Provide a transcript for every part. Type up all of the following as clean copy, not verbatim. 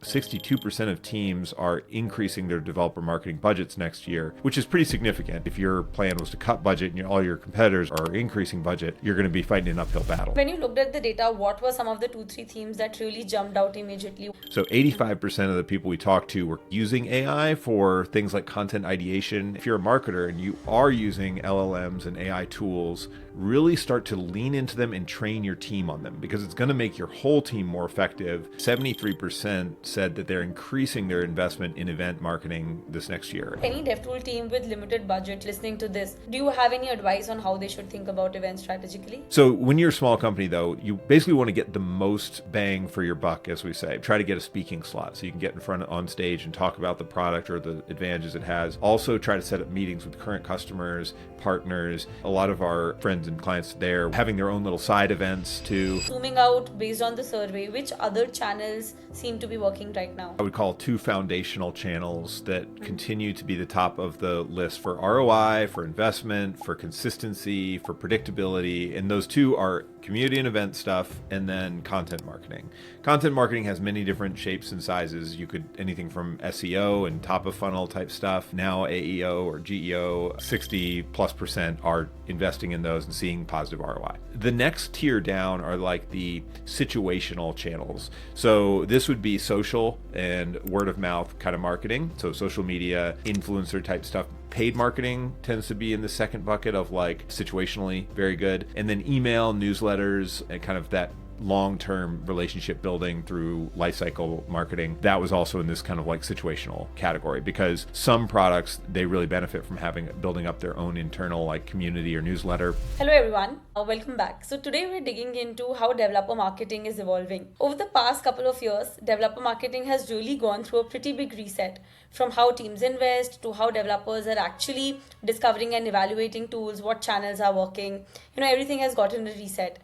62% of teams are increasing their developer marketing budgets next year, which is pretty significant. If your plan was to cut budget and all your competitors are increasing budget, you're going to be fighting an uphill battle. When you looked at the data, what were some of the 2-3 themes that really jumped out immediately? So 85% of the people we talked to were using AI for things like content ideation. If you're a marketer and you are using LLMs and AI tools, really start to lean into them and train your team on them, because it's going to make your whole team more effective. 73% said that they're increasing their investment in event marketing this next year. Any DevTool team with limited budget listening to this, do you have any advice on how they should think about events strategically? So when you're a small company, though, you basically want to get the most bang for your buck, as we say. Try to get a speaking slot so you can get in front on stage and talk about the product or the advantages it has. Also try to set up meetings with current customers, partners. A lot of our friends and clients there having their own little side events too. Zooming out based on the survey, which other channels seem to be working right now? I would call 2 foundational channels that continue to be the top of the list for ROI, for investment, for consistency, for predictability. And those 2 are community and event stuff, and then content marketing. Content marketing has many different shapes and sizes. You could anything from SEO and top of funnel type stuff. Now AEO or GEO, 60+% are investing in those and seeing positive ROI. The next tier down are like the situational channels. So this would be social and word of mouth kind of marketing. So social media, influencer type stuff. Paid marketing tends to be in the second bucket of like situationally very good. And then email, newsletters, and kind of that long-term relationship building through lifecycle marketing. That was also in this kind of like situational category, because some products, they really benefit from building up their own internal like community or newsletter. Hello everyone, welcome back. So today we're digging into how developer marketing is evolving. Over the past couple of years, developer marketing has really gone through a pretty big reset, from how teams invest to how developers are actually discovering and evaluating tools, what channels are working. Everything has gotten a reset.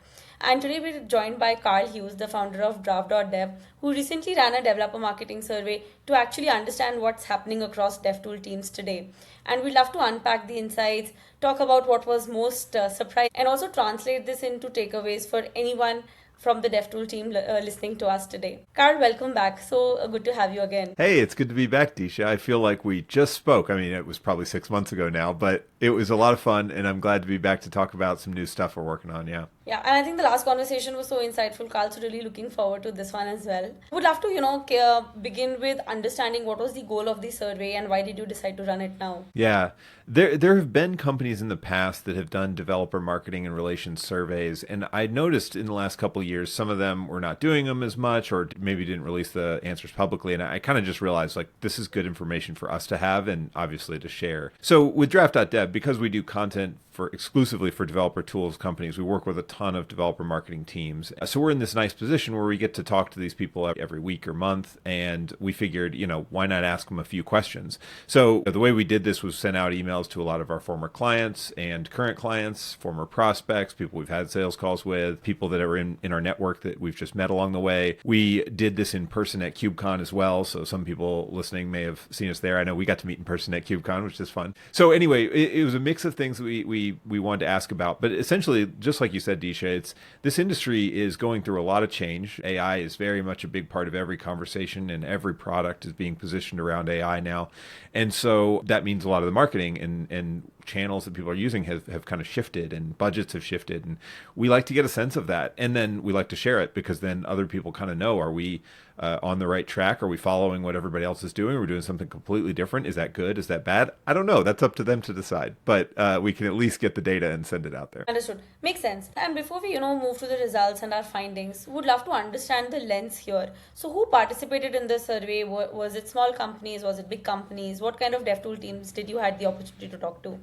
And today we're joined by Karl Hughes, the founder of Draft.dev, who recently ran a developer marketing survey to actually understand what's happening across DevTool teams today. And we'd love to unpack the insights, talk about what was most surprising, and also translate this into takeaways for anyone from the DevTool team listening to us today. Karl, welcome back. So good to have you again. Hey, it's good to be back, Disha. I feel like we just spoke. I mean, it was probably 6 months ago now, but it was a lot of fun, and I'm glad to be back to talk about some new stuff we're working on, yeah. Yeah, and I think the last conversation was so insightful, Karl, so really looking forward to this one as well. Would love to, begin with understanding what was the goal of the survey and why did you decide to run it now? Yeah, there have been companies in the past that have done developer marketing and relations surveys, and I noticed in the last couple of years, some of them were not doing them as much, or maybe didn't release the answers publicly, and I kind of just realized, like, this is good information for us to have and obviously to share. So with Draft.dev, because we do content exclusively for developer tools companies, we work with a ton of developer marketing teams. So we're in this nice position where we get to talk to these people every week or month, and we figured, why not ask them a few questions? So the way we did this was send out emails to a lot of our former clients and current clients, former prospects, people we've had sales calls with, people that are in our network that we've just met along the way. We did this in person at KubeCon as well, so some people listening may have seen us there. I know we got to meet in person at KubeCon, which is fun. So anyway, it was a mix of things we wanted to ask about, but essentially, just like you said, Disha, this industry is going through a lot of change. AI is very much a big part of every conversation, and every product is being positioned around AI now. And so that means a lot of the marketing and channels that people are using have kind of shifted, and budgets have shifted, and we like to get a sense of that, and then we like to share it, because then other people kind of know, are we on the right track? Are we following what everybody else is doing? Are we doing something completely different? Is that good? Is that bad? I don't know. That's up to them to decide, but we can at least get the data and send it out there. Understood. Makes sense. And before we move to the results and our findings, would love to understand the lens here. So who participated in this survey? Was it small companies? Was it big companies? What kind of DevTool teams did you had the opportunity to talk to?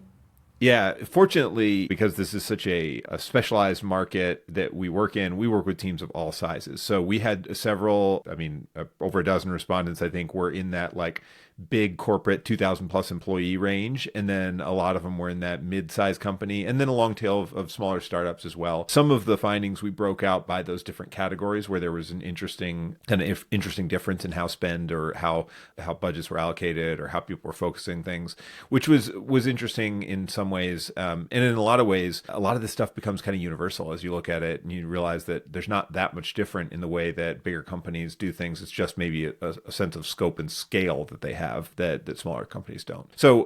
Yeah, fortunately, because this is such a specialized market that we work in, we work with teams of all sizes. So we had several, over a dozen respondents, I think, were in that like big corporate 2,000 plus employee range. And then a lot of them were in that mid-sized company, and then a long tail of smaller startups as well. Some of the findings we broke out by those different categories where there was an interesting difference in how spend or how budgets were allocated or how people were focusing things, which was interesting in some some ways. And in a lot of ways, a lot of this stuff becomes kind of universal as you look at it and you realize that there's not that much different in the way that bigger companies do things. It's just maybe a sense of scope and scale that they have that smaller companies don't. So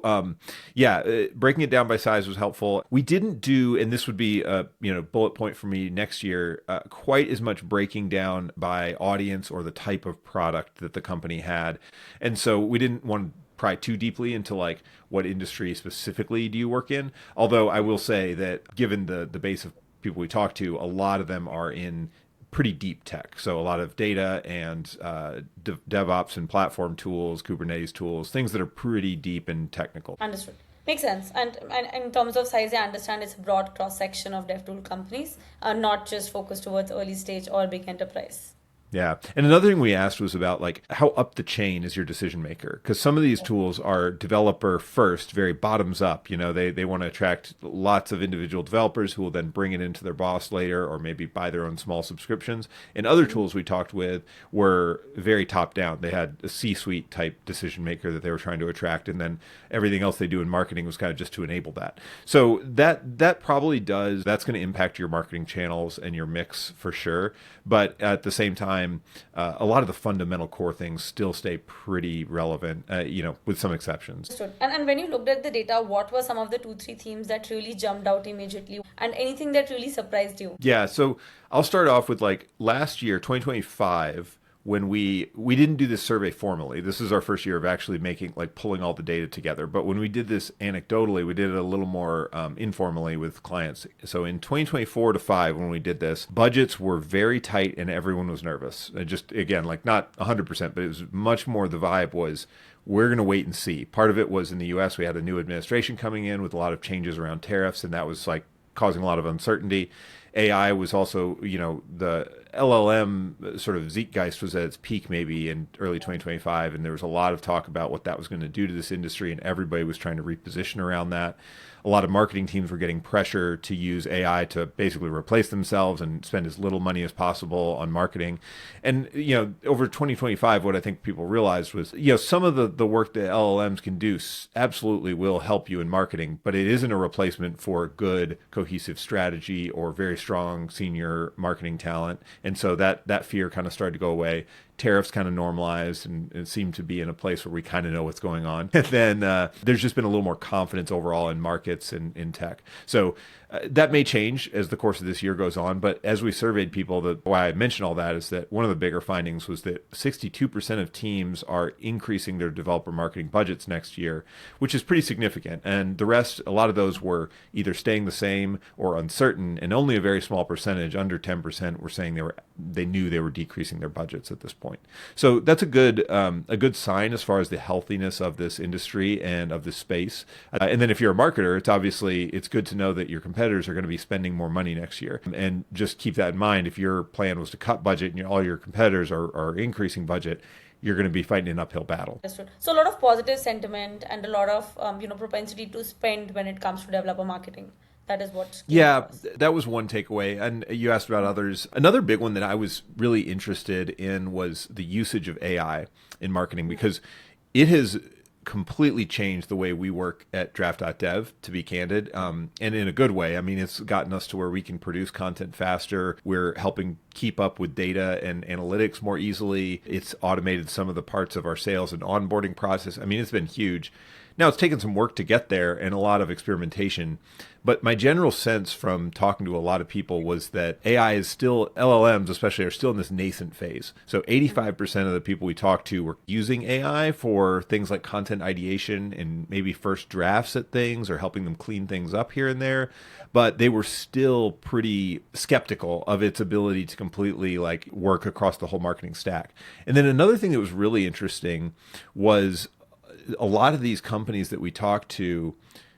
breaking it down by size was helpful. We didn't do, and this would be a bullet point for me next year, quite as much breaking down by audience or the type of product that the company had. And so we didn't want to pry too deeply into like what industry specifically do you work in. Although I will say that given the base of people we talk to, a lot of them are in pretty deep tech. So a lot of data and DevOps and platform tools, Kubernetes tools, things that are pretty deep and technical. Understood. Makes sense. And in terms of size, I understand it's a broad cross-section of DevTool companies, not just focused towards early stage or big enterprise. Yeah. And another thing we asked was about like how up the chain is your decision maker? Because some of these tools are developer first, very bottoms up. They want to attract lots of individual developers who will then bring it into their boss later or maybe buy their own small subscriptions. And other tools we talked with were very top down. They had a C-suite type decision maker that they were trying to attract. And then everything else they do in marketing was kind of just to enable that. So that probably that's going to impact your marketing channels and your mix for sure. But at the same time, a lot of the fundamental core things still stay pretty relevant, with some exceptions. Understood. And when you looked at the data, what were some of the 2-3 themes that really jumped out immediately and anything that really surprised you? Yeah, so I'll start off with like last year, 2025, when we didn't do this survey formally. This is our first year of actually pulling all the data together. But when we did this anecdotally, we did it a little more informally with clients. So in 2024 to 5, when we did this, budgets were very tight and everyone was nervous. Just again, like not 100%, but it was much more the vibe was, we're going to wait and see. Part of it was in the US, we had a new administration coming in with a lot of changes around tariffs, and that was like causing a lot of uncertainty. AI was also, the LLM sort of zeitgeist was at its peak maybe in early 2025, and there was a lot of talk about what that was going to do to this industry, and everybody was trying to reposition around that. A lot of marketing teams were getting pressure to use AI to basically replace themselves and spend as little money as possible on marketing. And, over 2025, what I think people realized was, some of the work that LLMs can do absolutely will help you in marketing, but it isn't a replacement for good, cohesive strategy or very strong senior marketing talent. And so that fear kind of started to go away. Tariffs kind of normalized and seemed to be in a place where we kind of know what's going on. And then there's just been a little more confidence overall in markets and in tech. So that may change as the course of this year goes on. But as we surveyed people, why I mentioned all that is that one of the bigger findings was that 62% of teams are increasing their developer marketing budgets next year, which is pretty significant. And the rest, a lot of those were either staying the same or uncertain. And only a very small percentage, under 10%, were saying they knew they were decreasing their budgets at this point. So that's a good sign as far as the healthiness of this industry and of this space. And then if you're a marketer, it's good to know that your competitors are going to be spending more money next year. And just keep that in mind. If your plan was to cut budget and all your competitors are increasing budget, you're going to be fighting an uphill battle. So a lot of positive sentiment and a lot of propensity to spend when it comes to developer marketing. That is what. Yeah, that was one takeaway. And you asked about others. Another big one that I was really interested in was the usage of AI in marketing, because it has completely changed the way we work at Draft.dev, to be candid, and in a good way. I mean, it's gotten us to where we can produce content faster. We're helping keep up with data and analytics more easily. It's automated some of the parts of our sales and onboarding process. I mean, it's been huge. Now, it's taken some work to get there and a lot of experimentation. But my general sense from talking to a lot of people was that LLMs especially, are still in this nascent phase. So 85% of the people we talked to were using AI for things like content ideation and maybe first drafts at things or helping them clean things up here and there. But they were still pretty skeptical of its ability to completely work across the whole marketing stack. And then another thing that was really interesting was a lot of these companies that we talked to,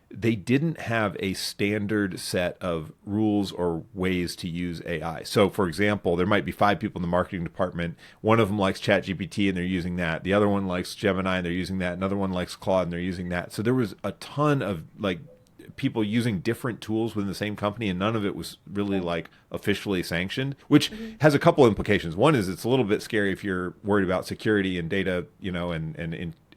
they didn't have a standard set of rules or ways to use AI. So, for example, there might be 5 people in the marketing department. One of them likes ChatGPT and they're using that. The other one likes Gemini and they're using that. Another one likes Claude and they're using that. So there was a ton of people using different tools within the same company, and none of it was really officially sanctioned, which has a couple implications. One is it's a little bit scary if you're worried about security and data, and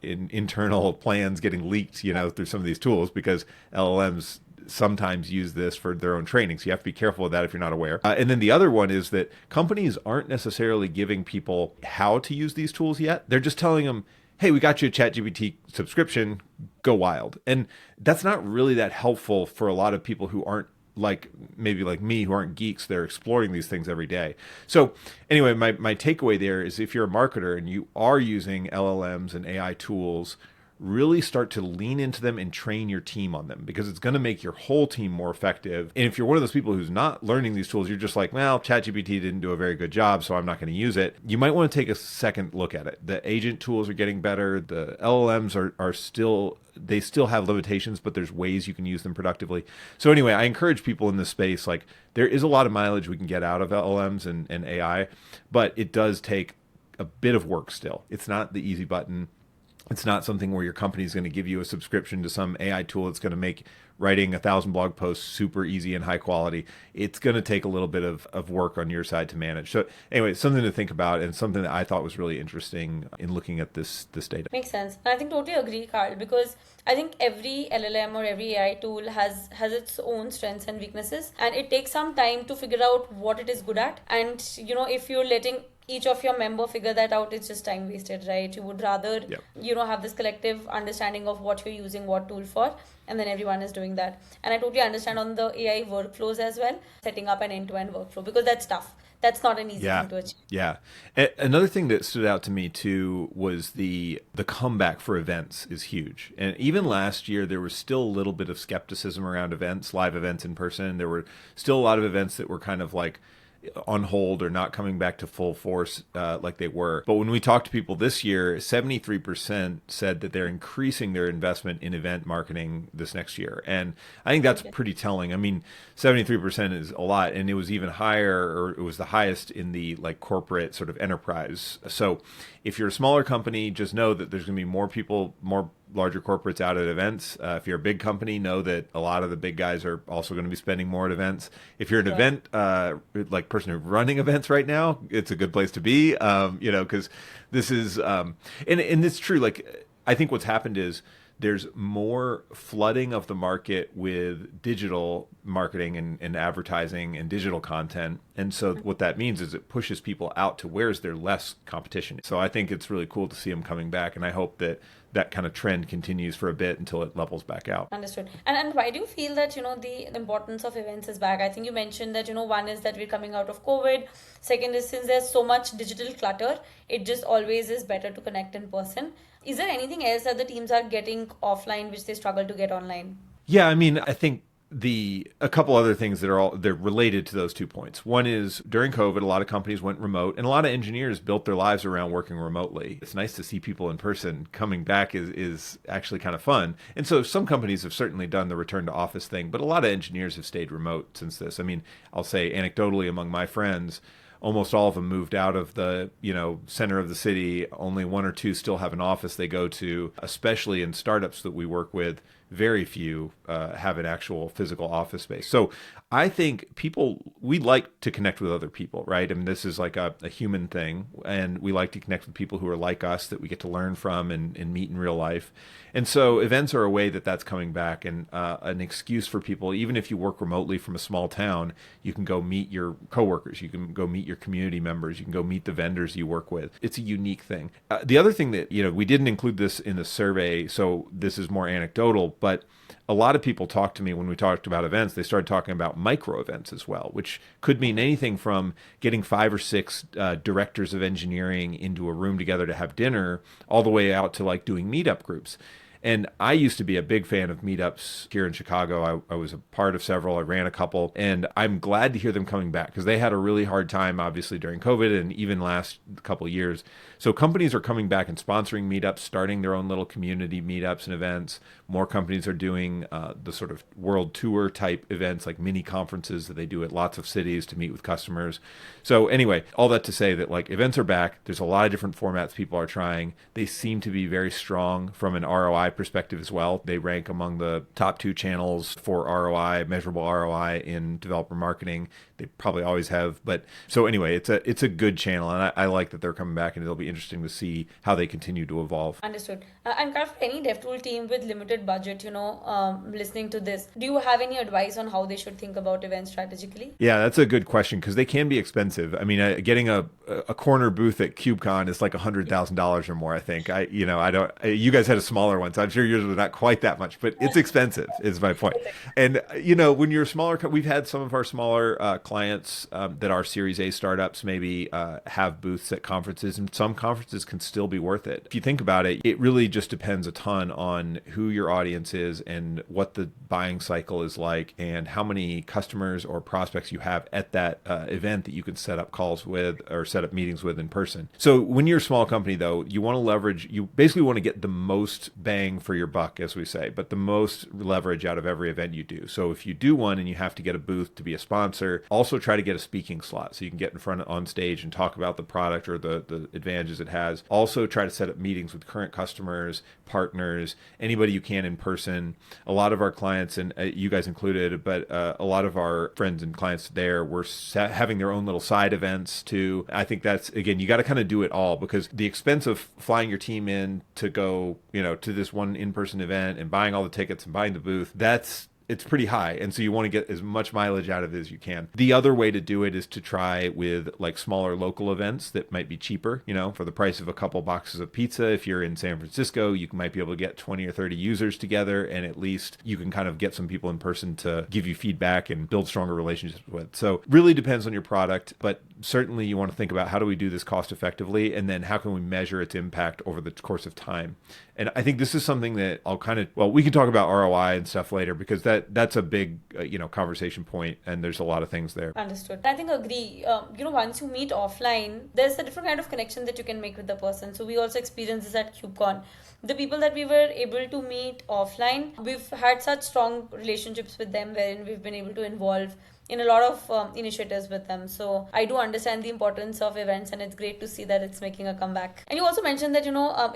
in internal plans getting leaked, through some of these tools, because LLMs sometimes use this for their own training. So you have to be careful of that if you're not aware. And then the other one is that companies aren't necessarily giving people how to use these tools yet. They're just telling them, hey, we got you a ChatGPT subscription, go wild. And that's not really that helpful for a lot of people who aren't maybe like me, who aren't geeks. They're exploring these things every day. So anyway, my takeaway there is if you're a marketer and you are using LLMs and AI tools, really start to lean into them and train your team on them, because it's going to make your whole team more effective. And if you're one of those people who's not learning these tools, you're just like, well, ChatGPT didn't do a very good job, so I'm not going to use it. You might want to take a second look at it. The agent tools are getting better. The LLMs are still, they still have limitations, but there's ways you can use them productively. So anyway, I encourage people in this space, like there is a lot of mileage we can get out of LLMs and AI, but it does take a bit of work still. It's not the easy button. It's not something where your company is going to give you a subscription to some AI tool that's going to make writing 1,000 blog posts super easy and high quality. It's going to take a little bit of work on your side to manage. So anyway, it's something to think about and something that I thought was really interesting in looking at this data. Makes sense. And I think totally agree, Karl, because I think every LLM or every AI tool has its own strengths and weaknesses, and it takes some time to figure out what it is good at. And if you're letting each of your member figure that out, it's just time wasted, right? You would rather, have this collective understanding of what you're using what tool for, and then everyone is doing that. And I totally understand on the AI workflows as well, setting up an end-to-end workflow, because that's tough. That's not an easy thing to achieve. Yeah. Another thing that stood out to me too was the comeback for events is huge. And even last year, there was still a little bit of skepticism around events, live events in person. There were still a lot of events that were kind of like on hold or not coming back to full force like they were. But when we talked to people this year, 73% said that they're increasing their investment in event marketing this next year. And I think that's pretty telling. I mean, 73% is a lot, and it was even higher, or it was the highest in the like corporate sort of enterprise. So if you're a smaller company, just know that there's going to be more people, more larger corporates out at events. If you're a big company, know that a lot of the big guys are also going to be spending more at events. If you're an event like person who's running events right now, it's a good place to be. Because this is and it's true. Like I think what's happened is there's more flooding of the market with digital marketing and advertising and digital content. And so what that means is it pushes people out to where is there less competition. So I think it's really cool to see them coming back. And I hope that that kind of trend continues for a bit until it levels back out. Understood. And why do you feel that, the importance of events is back? I think you mentioned that, one is that we're coming out of COVID. Second is since there's so much digital clutter, it just always is better to connect in person. Is there anything else that the teams are getting offline which they struggle to get online? Yeah, I mean, I think a couple other things that they're related to those 2 points. One is during COVID, a lot of companies went remote, and a lot of engineers built their lives around working remotely. It's nice to see people in person. Coming back is actually kind of fun. And so some companies have certainly done the return to office thing, but a lot of engineers have stayed remote since this. I mean, I'll say anecdotally among my friends, almost all of them moved out of the center of the city. Only one or two still have an office they go to, especially in startups that we work with. Very few have an actual physical office space. So I think we like to connect with other people, right? I mean, this is like a human thing, and we like to connect with people who are like us that we get to learn from and meet in real life. And so events are a way that's coming back, and an excuse for people, even if you work remotely from a small town, you can go meet your coworkers, you can go meet your community members, you can go meet the vendors you work with. It's a unique thing. The other thing that, we didn't include this in the survey, so this is more anecdotal, but a lot of people talked to me when we talked about events. They started talking about micro events as well, which could mean anything from getting 5 or 6 directors of engineering into a room together to have dinner, all the way out to like doing meetup groups. And I used to be a big fan of meetups here in Chicago. I was a part of several. I ran a couple, and I'm glad to hear them coming back because they had a really hard time, obviously, during COVID and even last couple of years. So companies are coming back and sponsoring meetups, starting their own little community meetups and events. More companies are doing the sort of world tour type events, like mini conferences that they do at lots of cities to meet with customers. So anyway, all that to say that like events are back. There's a lot of different formats people are trying. They seem to be very strong from an ROI ROI perspective as well. They rank among the top 2 channels for ROI, measurable ROI in developer marketing. They probably always have. But so anyway, it's a good channel. And I like that they're coming back, and it'll be interesting to see how they continue to evolve. Understood. And kind of any DevTool team with limited budget, listening to this, do you have any advice on how they should think about events strategically? Yeah, that's a good question because they can be expensive. I mean, getting a corner booth at KubeCon is like $100,000 or more. I think. I don't. You guys had a smaller one, so I'm sure yours was not quite that much, but it's expensive. Is my point. And when you're smaller, we've had some of our smaller clients that are Series A startups maybe have booths at conferences, and some conferences can still be worth it. If you think about it, it really just depends a ton on who your audience is and what the buying cycle is like and how many customers or prospects you have at that event that you can set up calls with or set up meetings with in person. So when you're a small company, though, you want to leverage, you basically want to get the most bang for your buck, as we say, but the most leverage out of every event you do. So if you do one and you have to get a booth to be a sponsor, also try to get a speaking slot so you can get in front on stage and talk about the product or the advantages it has. Also try to set up meetings with current customers, partners, anybody you can in person. A lot of our clients, and you guys included, but a lot of our friends and clients there were having their own little side events too. I think that's, again, you got to kind of do it all because the expense of flying your team in to go, to this one in-person event and buying all the tickets and buying the booth, it's pretty high. And so you want to get as much mileage out of it as you can. The other way to do it is to try with like smaller local events that might be cheaper, for the price of a couple boxes of pizza. If you're in San Francisco, you might be able to get 20 or 30 users together, and at least you can kind of get some people in person to give you feedback and build stronger relationships with. So really depends on your product, but certainly you want to think about how do we do this cost effectively, and then how can we measure its impact over the course of time. And I think this is something that we can talk about ROI and stuff later because that's a big, conversation point, and there's a lot of things there. Understood. I think agree. Once you meet offline, there's a different kind of connection that you can make with the person. So we also experienced this at KubeCon. The people that we were able to meet offline, we've had such strong relationships with them wherein we've been able to involve in a lot of initiatives with them. So I do understand the importance of events, and it's great to see that it's making a comeback. And you also mentioned that,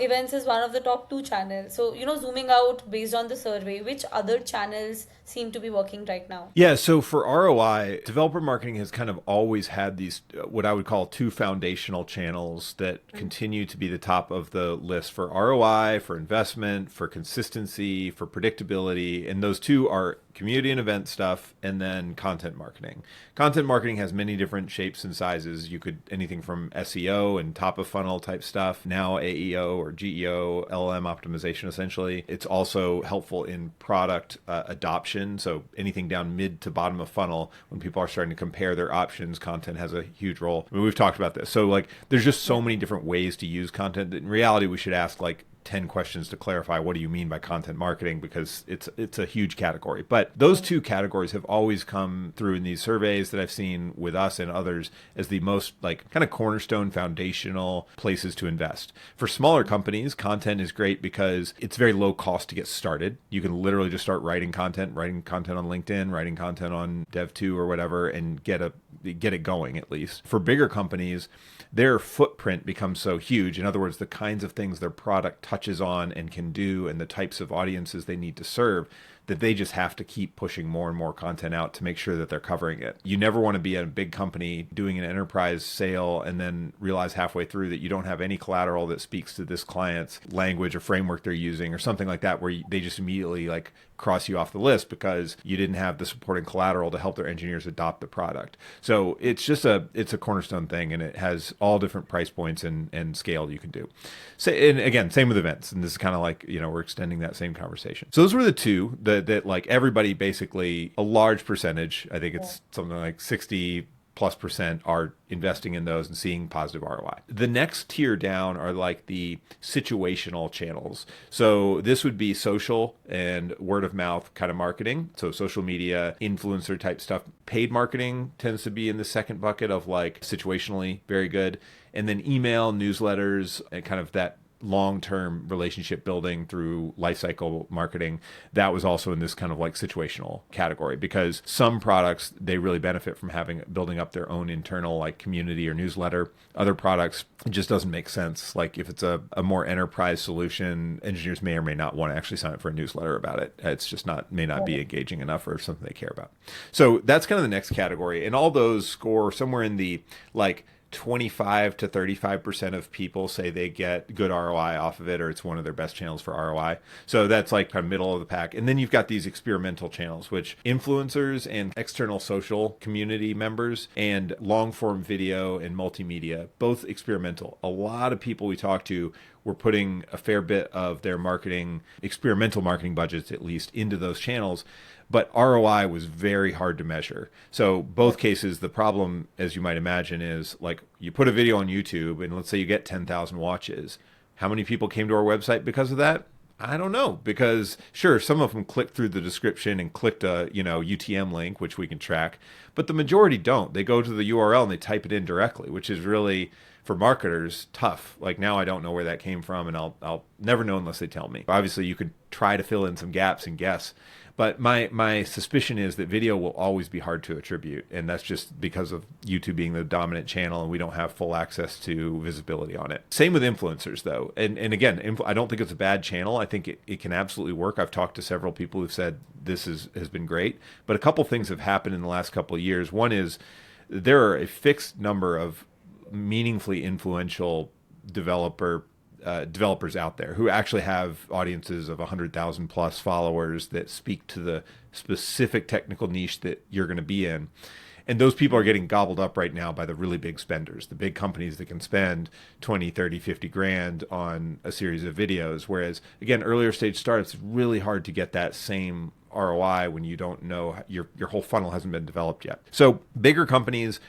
events is one of the top 2 channels. So, zooming out based on the survey, which other channels seem to be working right now? Yeah, so for ROI, developer marketing has kind of always had these, what I would call 2 foundational channels that continue to be the top of the list for ROI, for investment, for consistency, for predictability. And those 2 are community and event stuff, and then content marketing. Content marketing has many different shapes and sizes. You could, anything from SEO and top of funnel type stuff, now AEO or GEO, LLM optimization essentially. It's also helpful in product adoption. So anything down mid to bottom of funnel, when people are starting to compare their options, content has a huge role. I mean, we've talked about this. So there's just so many different ways to use content that in reality, we should ask 10 questions to clarify what do you mean by content marketing, because it's a huge category. But those 2 categories have always come through in these surveys that I've seen with us and others as the most kind of cornerstone foundational places to invest. For smaller companies, content is great because it's very low cost to get started. You can literally just start writing content on LinkedIn, writing content on DevTool or whatever, and get it going at least. For bigger companies, their footprint becomes so huge. In other words, the kinds of things their product touches on and can do and the types of audiences they need to serve, that they just have to keep pushing more and more content out to make sure that they're covering it. You never want to be at a big company doing an enterprise sale and then realize halfway through that you don't have any collateral that speaks to this client's language or framework they're using or something like that, where they just immediately cross you off the list because you didn't have the supporting collateral to help their engineers adopt the product. So it's a cornerstone thing, and it has all different price points and scale you can do. So, and again, same with events. And this is kind of we're extending that same conversation. So those were the 2 that everybody, basically a large percentage, I think it's something like 60+% are investing in those and seeing positive ROI. The next tier down are the situational channels. So this would be social and word of mouth kind of marketing. So social media, influencer type stuff. Paid marketing tends to be in the second bucket of situationally very good. And then email, newsletters, and kind of that long-term relationship building through lifecycle marketing, that was also in this kind of like situational category, because some products, they really benefit from building up their own internal like community or newsletter. Other products, it just doesn't make sense. Like if it's a more enterprise solution, engineers may or may not want to actually sign up for a newsletter about it. It's just may not be engaging enough or something they care about. So that's kind of the next category. And all those score somewhere in the like 25 to 35% of people say they get good ROI off of it, or it's one of their best channels for ROI. So that's like kind of middle of the pack. And then you've got these experimental channels, which influencers and external social community members and long form video and multimedia, both experimental. A lot of people we talk to were putting a fair bit of their experimental marketing budgets at least, into those channels. But ROI was very hard to measure. So both cases, the problem, as you might imagine, is like you put a video on YouTube and let's say you get 10,000 watches. How many people came to our website because of that? I don't know, because sure, some of them clicked through the description and clicked a UTM link, which we can track, but the majority don't. They go to the URL and they type it in directly, which is really, for marketers, tough. Like now I don't know where that came from, and I'll never know unless they tell me. Obviously, you could try to fill in some gaps and guess. But my suspicion is that video will always be hard to attribute, and that's just because of YouTube being the dominant channel and we don't have full access to visibility on it. Same with influencers, though. And again, I don't think it's a bad channel. I think it can absolutely work. I've talked to several people who've said this has been great. But a couple things have happened in the last couple of years. One is there are a fixed number of meaningfully influential developers out there who actually have audiences of 100,000 plus followers that speak to the specific technical niche that you're going to be in. And those people are getting gobbled up right now by the really big spenders, the big companies that can spend 20, 30, 50 grand on a series of videos. Whereas, again, earlier stage startups, it's really hard to get that same ROI when you don't know, your whole funnel hasn't been developed yet. So bigger companies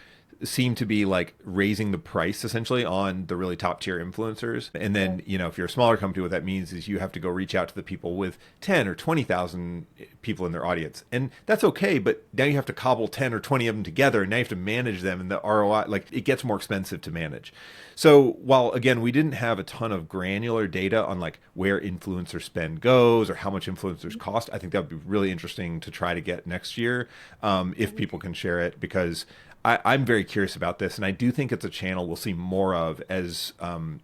seem to be like raising the price essentially on the really top tier influencers. And then, if you're a smaller company, what that means is you have to go reach out to the people with 10 or 20,000 people in their audience. And that's okay, but now you have to cobble 10 or 20 of them together, and now you have to manage them, and the ROI, like, it gets more expensive to manage. So while, again, we didn't have a ton of granular data on like where influencer spend goes or how much influencers cost, I think that would be really interesting to try to get next year, if people can share it, because I'm very curious about this, and I do think it's a channel we'll see more of as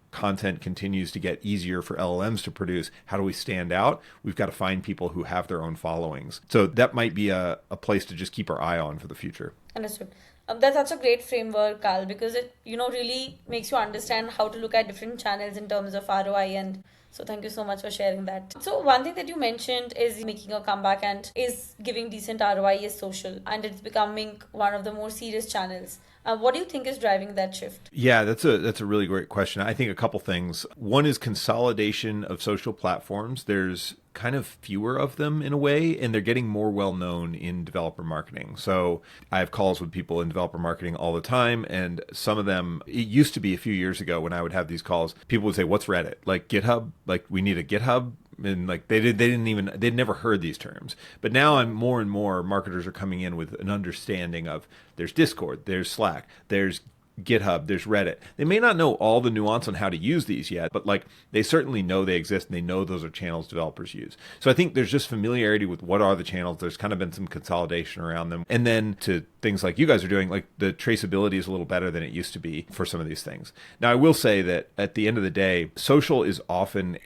content continues to get easier for LLMs to produce. How do we stand out? We've got to find people who have their own followings. So that might be a place to just keep our eye on for the future. Understood. That's such a great framework, Karl, because it really makes you understand how to look at different channels in terms of ROI. And so thank you so much for sharing that. So one thing that you mentioned is making a comeback and is giving decent ROI is social, and it's becoming one of the more serious channels. What do you think is driving that shift? Yeah, that's a really great question. I think a couple things. One is consolidation of social platforms. There's kind of fewer of them in a way, and they're getting more well known in developer marketing. So I have calls with people in developer marketing all the time, and some of them, it used to be a few years ago when I would have these calls, people would say, "What's Reddit? Like GitHub? Like we need a GitHub?" And like they'd never heard these terms. But now I'm more and more marketers are coming in with an understanding of there's Discord, there's Slack, there's GitHub, there's Reddit. They may not know all the nuance on how to use these yet, but like they certainly know they exist, and they know those are channels developers use. So I think there's just familiarity with what are the channels. There's kind of been some consolidation around them. And then to things like you guys are doing, like the traceability is a little better than it used to be for some of these things. Now, I will say that at the end of the day, social is often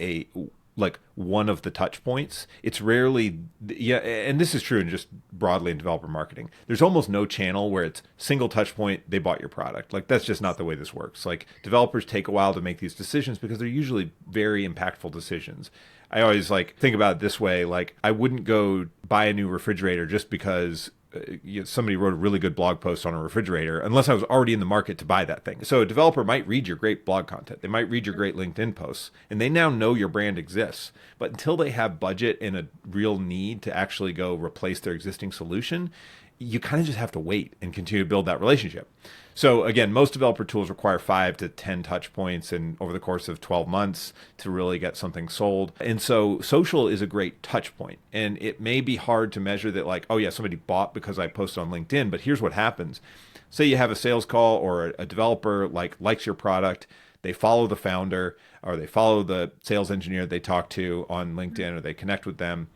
like one of the touch points. It's rarely, and this is true in just broadly in developer marketing. There's almost no channel where it's single touch point, they bought your product. Like that's just not the way this works. Like developers take a while to make these decisions because they're usually very impactful decisions. I always like think about it this way. Like I wouldn't go buy a new refrigerator just because somebody wrote a really good blog post on a refrigerator unless I was already in the market to buy that thing. So a developer might read your great blog content. They might read your great LinkedIn posts, and they now know your brand exists. But until they have budget and a real need to actually go replace their existing solution, you kind of just have to wait and continue to build that relationship. So again, most developer tools require 5 to 10 touch points and over the course of 12 months to really get something sold. And so social is a great touch point. And it may be hard to measure that like, oh yeah, somebody bought because I posted on LinkedIn, but here's what happens. Say you have a sales call or a developer likes your product. they follow the founder or they follow the sales engineer they talk to on LinkedIn, or they connect with them.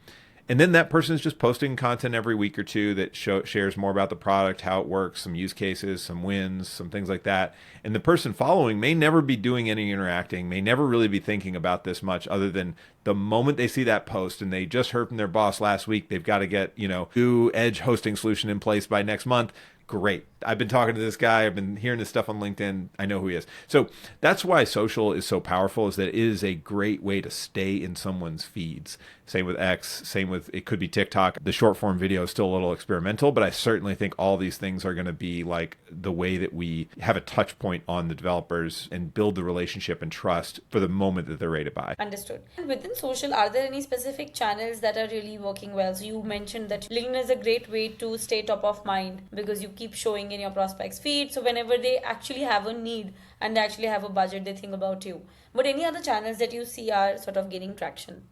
And then that person is just posting content every week or two that shares more about the product, how it works, some use cases, some wins, some things like that. And the person following may never be doing any interacting, may never really be thinking about this much, other than the moment they see that post and they just heard from their boss last week, they've got to get, new edge hosting solution in place by next month. Great. I've been talking to this guy. I've been hearing this stuff on LinkedIn. I know who he is. So that's why social is so powerful, is that it is a great way to stay in someone's feeds. Same with X, same with, it could be TikTok. The short form video is still a little experimental, but I certainly think all these things are going to be like the way that we have a touch point on the developers and build the relationship and trust for the moment that they're ready to buy. Understood. And within social, are there any specific channels that are really working well? So you mentioned that LinkedIn is a great way to stay top of mind because you keep showing in your prospects feed. So whenever they actually have a need and they actually have a budget, they think about you. But any other channels that you see are sort of gaining traction?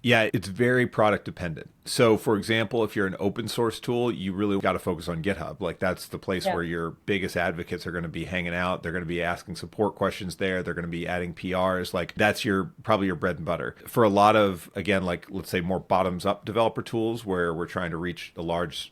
Yeah, it's very product dependent. So for example, if you're an open source tool, you really got to focus on GitHub. Like that's the place where your biggest advocates are going to be hanging out. They're going to be asking support questions there. They're going to be adding PRs. Like that's probably your bread and butter. For a lot of, again, like let's say more bottoms up developer tools where we're trying to reach a large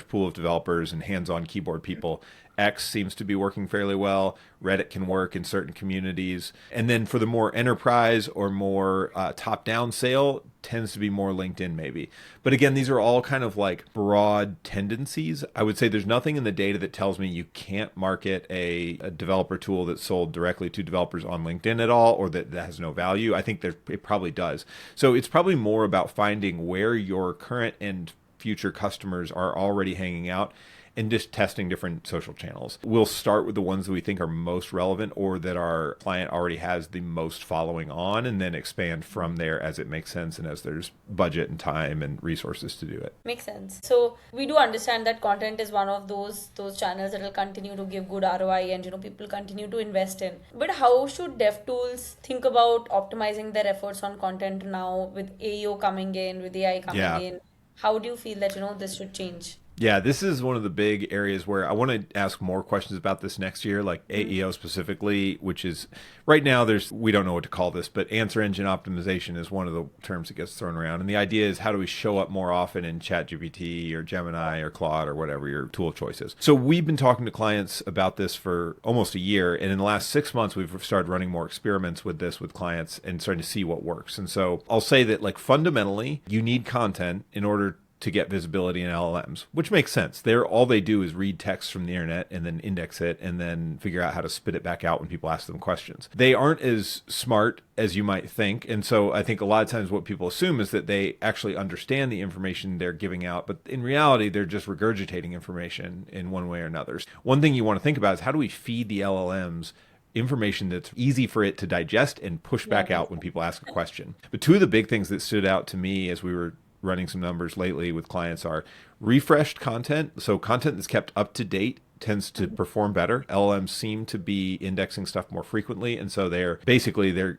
pool of developers and hands-on keyboard people, X seems to be working fairly well. Reddit can work in certain communities. And then for the more enterprise or more top-down sale, tends to be more LinkedIn maybe. But again, these are all kind of like broad tendencies. I would say there's nothing in the data that tells me you can't market a developer tool that's sold directly to developers on LinkedIn at all, or that has no value. I think it probably does. So it's probably more about finding where your current and future customers are already hanging out and just testing different social channels. We'll start with the ones that we think are most relevant or that our client already has the most following on, and then expand from there as it makes sense and as there's budget and time and resources to do it. Makes sense. So we do understand that content is one of those channels that will continue to give good ROI and people continue to invest in. But how should DevTools think about optimizing their efforts on content now with AEO coming in, with AI coming in? How do you feel that this should change? Yeah, this is one of the big areas where I want to ask more questions about this next year, like AEO specifically, which is right now we don't know what to call this, but answer engine optimization is one of the terms that gets thrown around. And the idea is, how do we show up more often in ChatGPT or Gemini or Claude or whatever your tool choice is? So we've been talking to clients about this for almost a year. And in the last 6 months, we've started running more experiments with this with clients and starting to see what works. And so I'll say that like fundamentally, you need content in order to get visibility in LLMs, which makes sense. All they do is read text from the internet and then index it and then figure out how to spit it back out when people ask them questions. They aren't as smart as you might think. And so I think a lot of times what people assume is that they actually understand the information they're giving out, but in reality, they're just regurgitating information in one way or another. One thing you want to think about is, how do we feed the LLMs information that's easy for it to digest and push back out when people ask a question? But two of the big things that stood out to me as we were running some numbers lately with clients are refreshed content. So content that's kept up to date tends to perform better. LLMs seem to be indexing stuff more frequently. And so they're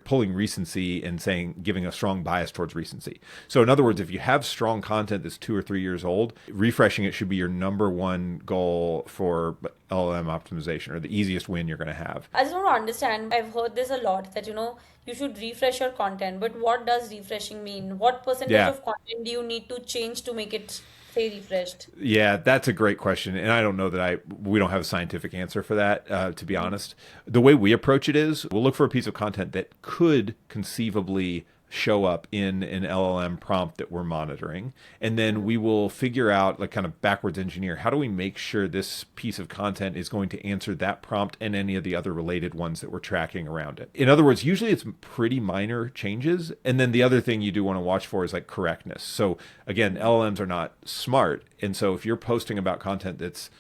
pulling recency and giving a strong bias towards recency. So in other words, if you have strong content that's 2 or 3 years old, refreshing it should be your number one goal for LLM optimization, or the easiest win you're going to have. I just want to understand, I've heard this a lot, that you should refresh your content, but what does refreshing mean? What percentage of content do you need to change to make it stay refreshed? Yeah, that's a great question. And I don't know that we don't have a scientific answer for that, to be honest. The way we approach it is, we'll look for a piece of content that could conceivably show up in an LLM prompt that we're monitoring. And then we will figure out, like kind of backwards engineer, how do we make sure this piece of content is going to answer that prompt and any of the other related ones that we're tracking around it. In other words, usually it's pretty minor changes. And then the other thing you do want to watch for is like correctness. So again, LLMs are not smart. And so if you're posting about content that's,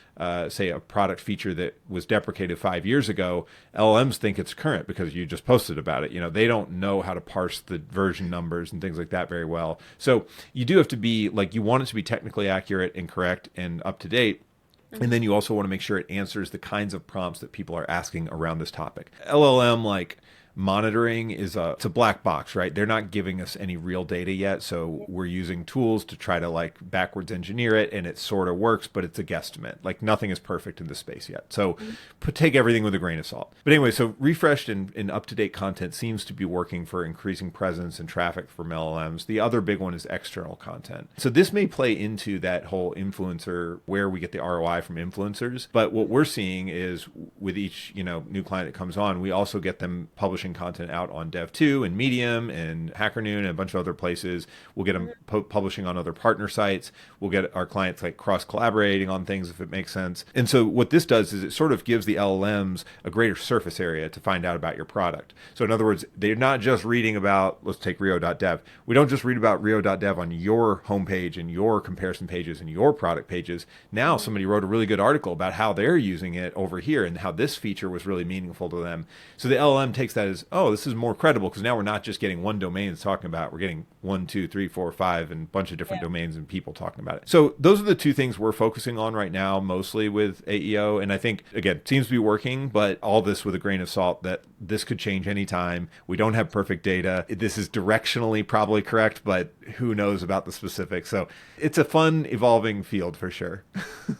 say, a product feature that was deprecated 5 years ago, LLMs think it's current because you just posted about it. They don't know how to parse the version numbers and things like that very well. So you do have to be you want it to be technically accurate and correct and up to date. And then you also want to make sure it answers the kinds of prompts that people are asking around this topic. LLM monitoring it's a black box, right? They're not giving us any real data yet. So we're using tools to try to like backwards engineer it, and it sort of works, but it's a guesstimate. Like nothing is perfect in this space yet. So take everything with a grain of salt. But anyway, so refreshed and up-to-date content seems to be working for increasing presence and traffic from LLMs. The other big one is external content. So this may play into that whole influencer, where we get the ROI from influencers. But what we're seeing is with each, new client that comes on, we also get them publishing content out on Dev.tool and Medium and HackerNoon and a bunch of other places. We'll get them publishing on other partner sites. We'll get our clients like cross-collaborating on things if it makes sense. And so what this does is it sort of gives the LLMs a greater surface area to find out about your product. So in other words, they're not just reading about, let's take Rio.dev. We don't just read about Rio.dev on your homepage and your comparison pages and your product pages. Now somebody wrote a really good article about how they're using it over here and how this feature was really meaningful to them. So the LLM takes that as, oh, this is more credible, because now we're not just getting one domain it's talking about. We're getting 1, 2, 3, 4, 5, and a bunch of different domains and people talking about it. So those are the two things we're focusing on right now, mostly with AEO. And I think, again, it seems to be working, but all this with a grain of salt, that this could change anytime. We don't have perfect data. This is directionally probably correct, but who knows about the specifics. So it's a fun, evolving field for sure.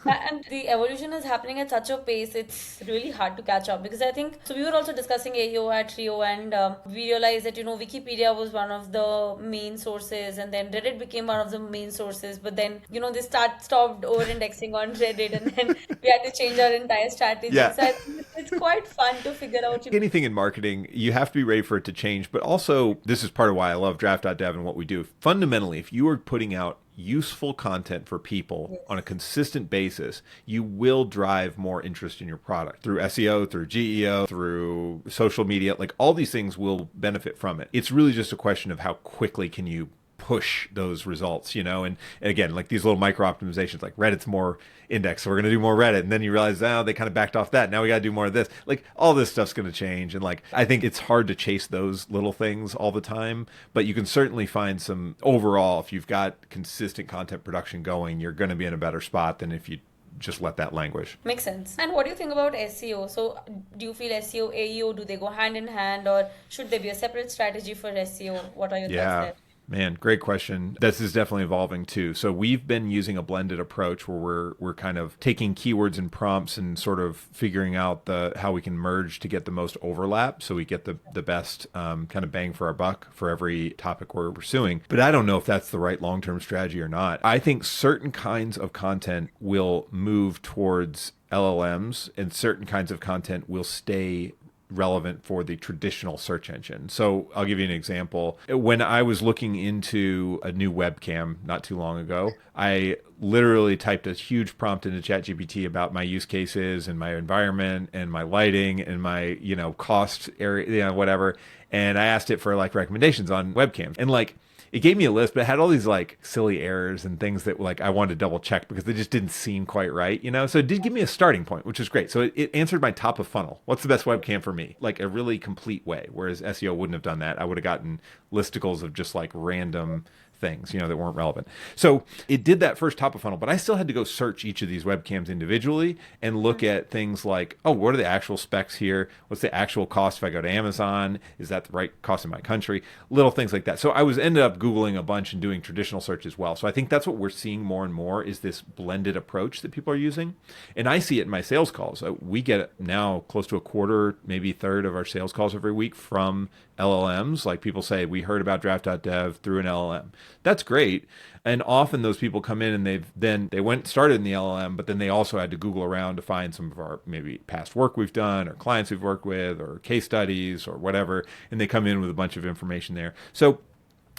And the evolution is happening at such a pace, it's really hard to catch up. Because I think, so we were also discussing AEO at Rio, and we realized that, Wikipedia was one of the main sources, and then Reddit became one of the main sources. But then, they stopped over-indexing on Reddit, and then we had to change our entire strategy. Yeah. So I think it's quite fun to figure out. Anything in marketing, you have to be ready for it to change. But also, this is part of why I love Draft.dev and what we do. Fundamentally, if you are putting out useful content for people on a consistent basis, you will drive more interest in your product through SEO, through GEO, through social media. Like all these things will benefit from it. It's really just a question of how quickly can you push those results, and again, like these little micro optimizations, like Reddit's more indexed, so we're going to do more Reddit, and then you realize, they kind of backed off that, now we got to do more of this. Like all this stuff's going to change, and like I think it's hard to chase those little things all the time, but you can certainly find some overall, if you've got consistent content production going, you're going to be in a better spot than if you just let that languish. Makes sense. And what do you think about SEO? So do you feel SEO, AEO, do they go hand in hand, or should there be a separate strategy for SEO? What are your thoughts there? Man, great question. This is definitely evolving too. So we've been using a blended approach where we're kind of taking keywords and prompts and sort of figuring out how we can merge to get the most overlap, so we get the best kind of bang for our buck for every topic we're pursuing. But I don't know if that's the right long-term strategy or not. I think certain kinds of content will move towards LLMs, and certain kinds of content will stay relevant for the traditional search engine. So I'll give you an example. When I was looking into a new webcam not too long ago, I literally typed a huge prompt into ChatGPT about my use cases and my environment and my lighting and my, cost area, whatever. And I asked it for like recommendations on webcams. And like, it gave me a list, but it had all these like silly errors and things that like I wanted to double check because they just didn't seem quite right, So it did give me a starting point, which is great. So it answered my top of funnel. What's the best webcam for me? Like a really complete way. Whereas SEO wouldn't have done that. I would have gotten listicles of just like random things, that weren't relevant. So it did that first top of funnel, but I still had to go search each of these webcams individually and look at things like, oh, what are the actual specs here? What's the actual cost if I go to Amazon? Is that the right cost in my country? Little things like that. So I ended up Googling a bunch and doing traditional search as well. So I think that's what we're seeing more and more is this blended approach that people are using. And I see it in my sales calls. We get now close to a quarter, maybe a third of our sales calls every week from LLMs. Like people say, we heard about Draft.dev through an LLM. That's great. And often those people come in and they started in the LLM, but then they also had to Google around to find some of our maybe past work we've done or clients we've worked with or case studies or whatever. And they come in with a bunch of information there. So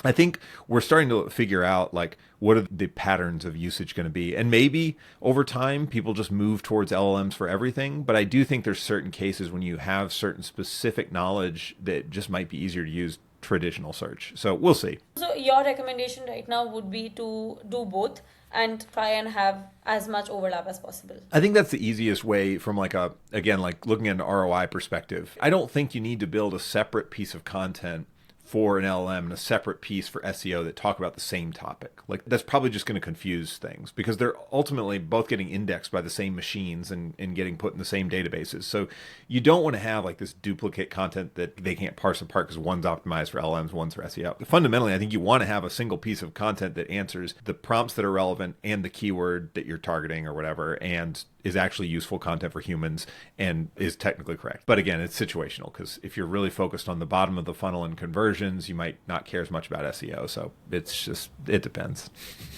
I think we're starting to figure out like what are the patterns of usage going to be, and maybe over time people just move towards LLMs for everything. But I do think there's certain cases when you have certain specific knowledge that just might be easier to use traditional search. So we'll see. So your recommendation right now would be to do both and try and have as much overlap as possible. I think that's the easiest way from like looking at an ROI perspective. I don't think you need to build a separate piece of content for an LLM and a separate piece for SEO that talk about the same topic. Like that's probably just going to confuse things because they're ultimately both getting indexed by the same machines and getting put in the same databases. So you don't want to have like this duplicate content that they can't parse apart because one's optimized for LLMs, one's for SEO. Fundamentally, I think you want to have a single piece of content that answers the prompts that are relevant and the keyword that you're targeting or whatever, and is actually useful content for humans and is technically correct. But again, it's situational because if you're really focused on the bottom of the funnel and conversions, you might not care as much about SEO. So it depends.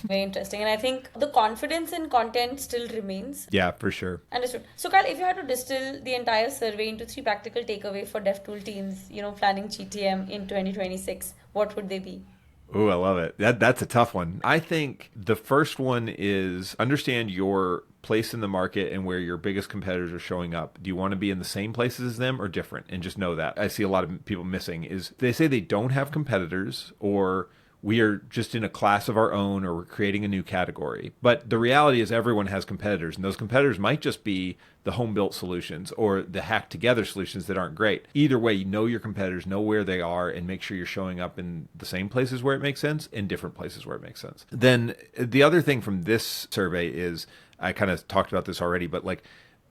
Very interesting. And I think the confidence in content still remains. Yeah, for sure. Understood. So, Karl, if you had to distill the entire survey into 3 practical takeaways for DevTool teams, planning GTM in 2026, what would they be? Oh, I love it. That's a tough one. I think the first one is understand your place in the market and where your biggest competitors are showing up. Do you want to be in the same places as them or different? And just know that. I see a lot of people missing is they say they don't have competitors or we are just in a class of our own or we're creating a new category. But the reality is everyone has competitors, and those competitors might just be the home-built solutions or the hacked-together solutions that aren't great. Either way, you know your competitors, know where they are, and make sure you're showing up in the same places where it makes sense, in different places where it makes sense. Then the other thing from this survey is, I kind of talked about this already, but like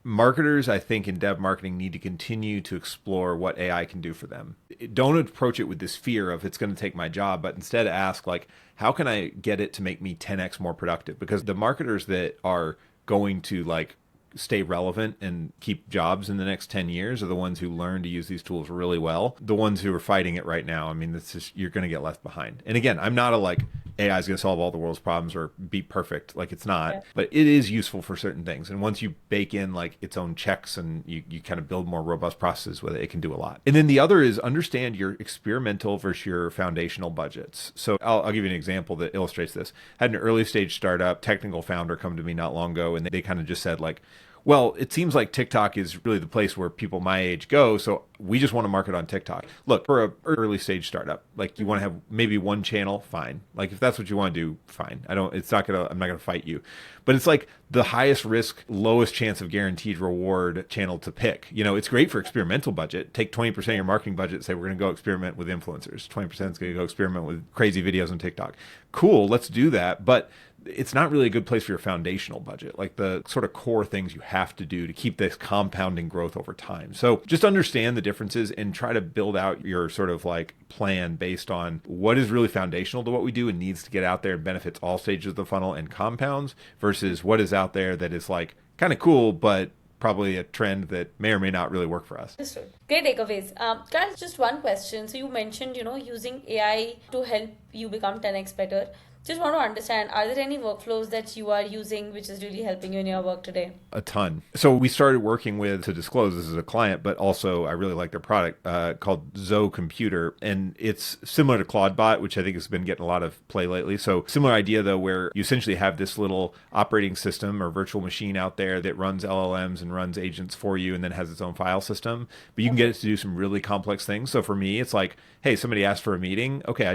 marketers, I think, in dev marketing need to continue to explore what AI can do for them. Don't approach it with this fear of it's going to take my job, but instead ask, like, how can I get it to make me 10x more productive? Because the marketers that are going to like stay relevant and keep jobs in the next 10 years are the ones who learn to use these tools really well. The ones who are fighting it right now, I mean, this is, you're going to get left behind. And again, I'm not a like AI is going to solve all the world's problems or be perfect. Like it's not, yeah. But it is useful for certain things. And once you bake in like its own checks and you kind of build more robust processes with it, it can do a lot. And then the other is understand your experimental versus your foundational budgets. So I'll give you an example that illustrates this. I had an early stage startup technical founder come to me not long ago, and they kind of just said like, well, it seems like TikTok is really the place where people my age go, so we just want to market on TikTok. Look, for an early stage startup, like you want to have maybe one channel, fine. Like if that's what you want to do, fine. I'm not gonna fight you. But it's like the highest risk, lowest chance of guaranteed reward channel to pick. It's great for experimental budget. Take 20% of your marketing budget and say we're gonna go experiment with influencers. 20% is gonna go experiment with crazy videos on TikTok. Cool, let's do that. But it's not really a good place for your foundational budget, like the sort of core things you have to do to keep this compounding growth over time. So just understand the differences and try to build out your sort of like plan based on what is really foundational to what we do and needs to get out there and benefits all stages of the funnel and compounds versus what is out there that is like kind of cool, but probably a trend that may or may not really work for us. Understood. Great takeaways. Karl, just one question. So you mentioned, using AI to help you become 10x better. Just want to understand, are there any workflows that you are using which is really helping you in your work today? A ton. So we started working with, to disclose, this is a client, but also I really like their product called Zoe Computer. And it's similar to Claudebot, which I think has been getting a lot of play lately. So similar idea, though, where you essentially have this little operating system or virtual machine out there that runs LLMs and runs agents for you and then has its own file system. But you can get it to do some really complex things. So for me, it's like, hey, somebody asked for a meeting. Okay,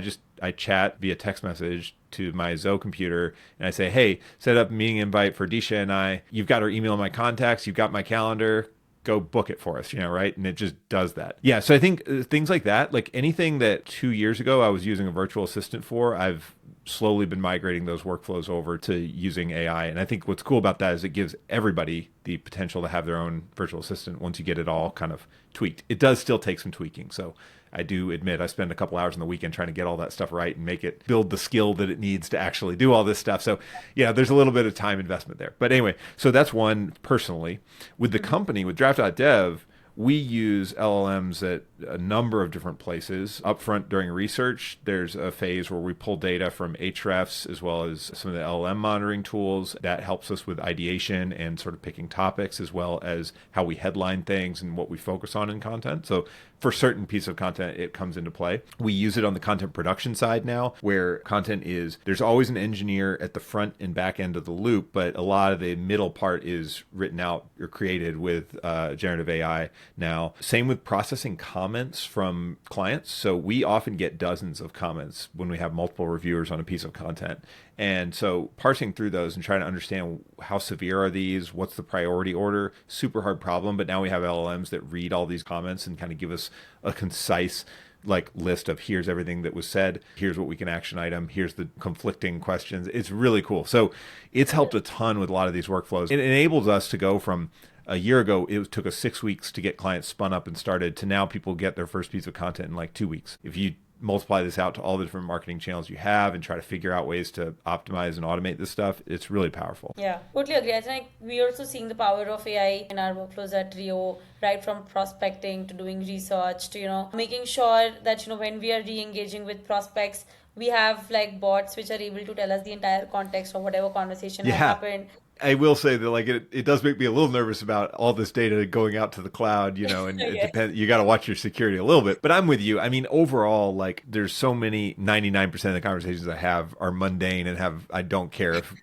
I chat via text message to my Zoe computer and I say, hey, set up a meeting invite for Disha and I. You've got our email in my contacts. You've got my calendar. Go book it for us, right? And it just does that. Yeah, so I think things like that, like anything that 2 years ago I was using a virtual assistant for, I've slowly been migrating those workflows over to using AI. And I think what's cool about that is it gives everybody the potential to have their own virtual assistant once you get it all kind of tweaked. It does still take some tweaking. So I do admit I spend a couple hours on the weekend trying to get all that stuff right and make it build the skill that it needs to actually do all this stuff. So yeah, there's a little bit of time investment there. But anyway, so that's one personally. With the company, with Draft.dev, we use LLMs at a number of different places. Upfront during research, there's a phase where we pull data from Ahrefs as well as some of the LLM monitoring tools. That helps us with ideation and sort of picking topics as well as how we headline things and what we focus on in content. So for certain piece of content, it comes into play. We use it on the content production side now, where content is, there's always an engineer at the front and back end of the loop, but a lot of the middle part is written out or created with generative AI now. Same with processing comments from clients. So we often get dozens of comments when we have multiple reviewers on a piece of content. And so parsing through those and trying to understand how severe are these, what's the priority order, super hard problem. But now we have LLMs that read all these comments and kind of give us a concise like list of here's everything that was said, here's what we can action item, here's the conflicting questions. It's really cool. So it's helped a ton with a lot of these workflows. It enables us to go from a year ago, it took us 6 weeks to get clients spun up and started, to now people get their first piece of content in like 2 weeks. If you multiply this out to all the different marketing channels you have and try to figure out ways to optimize and automate this stuff, it's really powerful. Yeah, totally agree. I think we're also seeing the power of AI in our workflows at Rio, right from prospecting to doing research to, making sure that, when we are re-engaging with prospects, we have like bots which are able to tell us the entire context of whatever conversation has happened. I will say that like it does make me a little nervous about all this data going out to the cloud, and it depends. You got to watch your security a little bit. But I'm with you. I mean, overall, like there's so many 99% of the conversations I have are mundane and I don't care if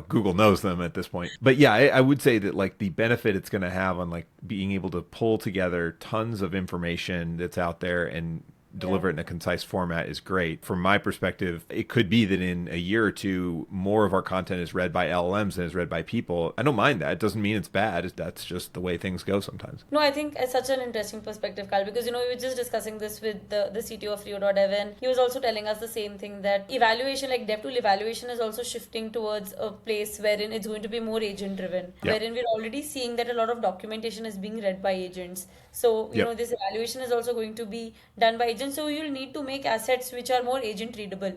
Google knows them at this point. But yeah, I would say that like the benefit it's going to have on like being able to pull together tons of information that's out there and deliver it in a concise format is great. From my perspective, it could be that in a year or two, more of our content is read by LLMs than is read by people. I don't mind that. It doesn't mean it's bad. That's just the way things go sometimes. No, I think it's such an interesting perspective, Karl, because, we were just discussing this with the CTO of Rio.dev, and he was also telling us the same thing, that evaluation, like DevTool evaluation, is also shifting towards a place wherein it's going to be more agent-driven, wherein we're already seeing that a lot of documentation is being read by agents. So, this evaluation is also going to be done by agents. So you'll need to make assets which are more agent readable.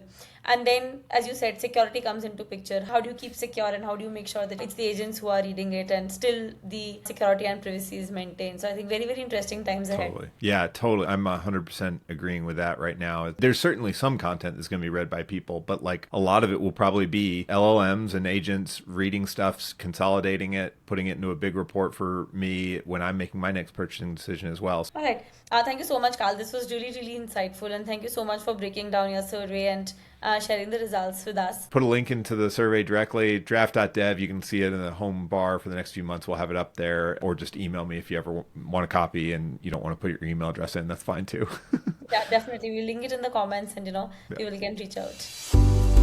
And then, as you said, security comes into picture. How do you keep secure and how do you make sure that it's the agents who are reading it and still the security and privacy is maintained? So I think very, very interesting times ahead. Totally. Yeah, totally. I'm 100% agreeing with that right now. There's certainly some content that's going to be read by people, but like a lot of it will probably be LLMs and agents reading stuff, consolidating it, putting it into a big report for me when I'm making my next purchasing decision as well. All right. Thank you so much, Karl. This was really, really insightful. And thank you so much for breaking down your survey and sharing the results with us. Put a link into the survey directly, Draft.dev. You can see it in the home bar for the next few months. We'll have it up there, or just email me if you ever want a copy and you don't want to put your email address in. That's fine too. Yeah, definitely. We'll link it in the comments and, people can reach out.